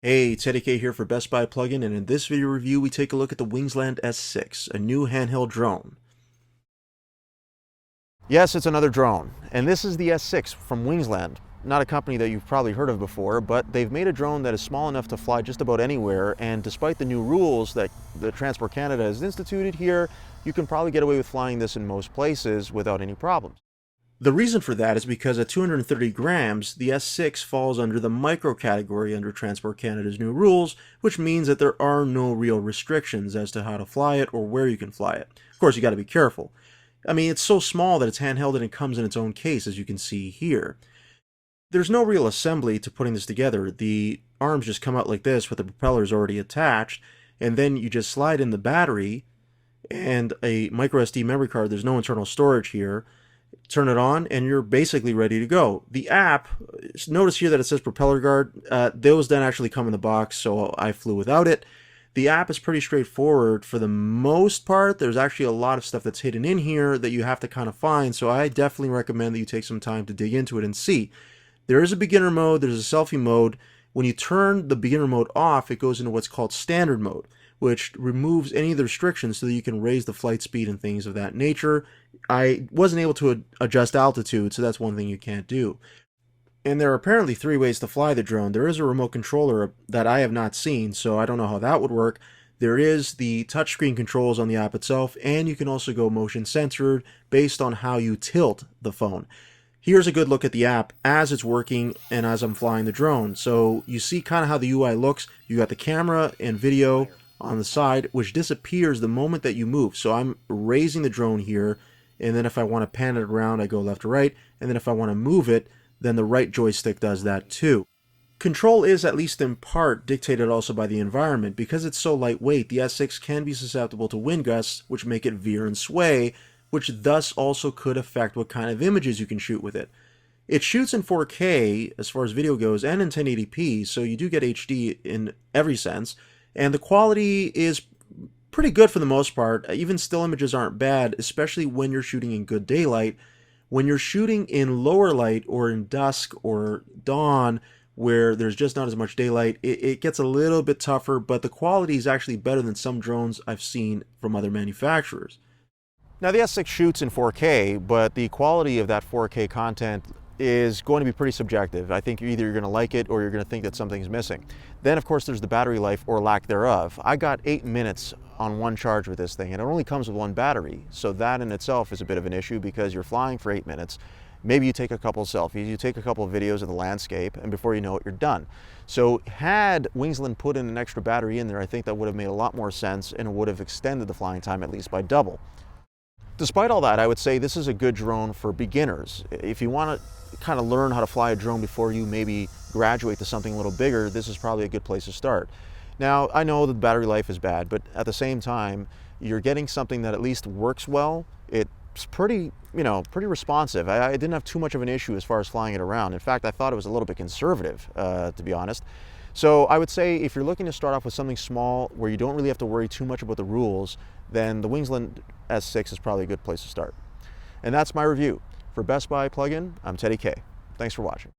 Hey, Teddy K here for Best Buy Plugin, and in this video review we take a look at the Wingsland S6, a new handheld drone. Yes, it's another drone, and this is the S6 from Wingsland. Not a company that you've probably heard of before, but they've made a drone that is small enough to fly just about anywhere, and despite the new rules that the Transport Canada has instituted here, you can probably get away with flying this in most places without any problems. The reason for that is because at 230 grams, the S6 falls under the micro category under Transport Canada's new rules, which means that there are no real restrictions as to how to fly it or where you can fly it. Of course, you got to be careful. I mean, it's so small that it's handheld and it comes in its own case, as you can see here. There's no real assembly to putting this together. The arms just come out like this with the propellers already attached, and then you just slide in the battery and a micro SD memory card. There's no internal storage here. Turn it on and you're basically ready to go. The app, notice here that it says propeller guard. Those don't actually come in the box, so I flew without it. The app is pretty straightforward for the most part. There's actually a lot of stuff that's hidden in here that you have to kind of find, so I definitely recommend that you take some time to dig into it and see. There is a beginner mode, there's a selfie mode. When you turn the beginner mode off, it goes into what's called standard mode, which removes any of the restrictions so that you can raise the flight speed and things of that nature. I wasn't able to adjust altitude, so that's one thing you can't do. And there are apparently 3 ways to fly the drone. There is a remote controller that I have not seen, so I don't know how that would work. There is the touchscreen controls on the app itself, and you can also go motion censored based on how you tilt the phone. Here's a good look at the app as it's working and as I'm flying the drone. So you see kind of how the UI looks. You got the camera and video on the side, which disappears the moment that you move. So I'm raising the drone here, and then if I want to pan it around, I go left to right, and then if I want to move it, then the right joystick does that too. Control is, at least in part, dictated also by the environment. Because it's so lightweight, the S6 can be susceptible to wind gusts, which make it veer and sway, which thus also could affect what kind of images you can shoot with it. It shoots in 4K as far as video goes and in 1080p, so you do get HD in every sense, and the quality is pretty good for the most part. Even still images aren't bad, especially when you're shooting in good daylight. When you're shooting in lower light or in dusk or dawn, where there's just not as much daylight, it gets a little bit tougher, but the quality is actually better than some drones I've seen from other manufacturers. Now the S6 shoots in 4K, but the quality of that 4K content is going to be pretty subjective. I think either you're going to like it or you're going to think that something's missing. Then of course there's the battery life or lack thereof. I got 8 minutes on one charge with this thing, and it only comes with one battery. So that in itself is a bit of an issue because you're flying for 8 minutes. Maybe you take a couple of selfies, you take a couple of videos of the landscape, and before you know it, you're done. So had Wingsland put in an extra battery in there, I think that would have made a lot more sense and it would have extended the flying time at least by double. Despite all that, I would say this is a good drone for beginners. If you want to kind of learn how to fly a drone before you maybe graduate to something a little bigger, this is probably a good place to start. Now, I know that the battery life is bad, but at the same time, you're getting something that at least works well. It's pretty, pretty responsive. I didn't have too much of an issue as far as flying it around. In fact, I thought it was a little bit conservative, to be honest. So I would say if you're looking to start off with something small where you don't really have to worry too much about the rules, then the Wingsland S6 is probably a good place to start. And that's my review. For Best Buy Plugin, I'm Teddy K. Thanks for watching.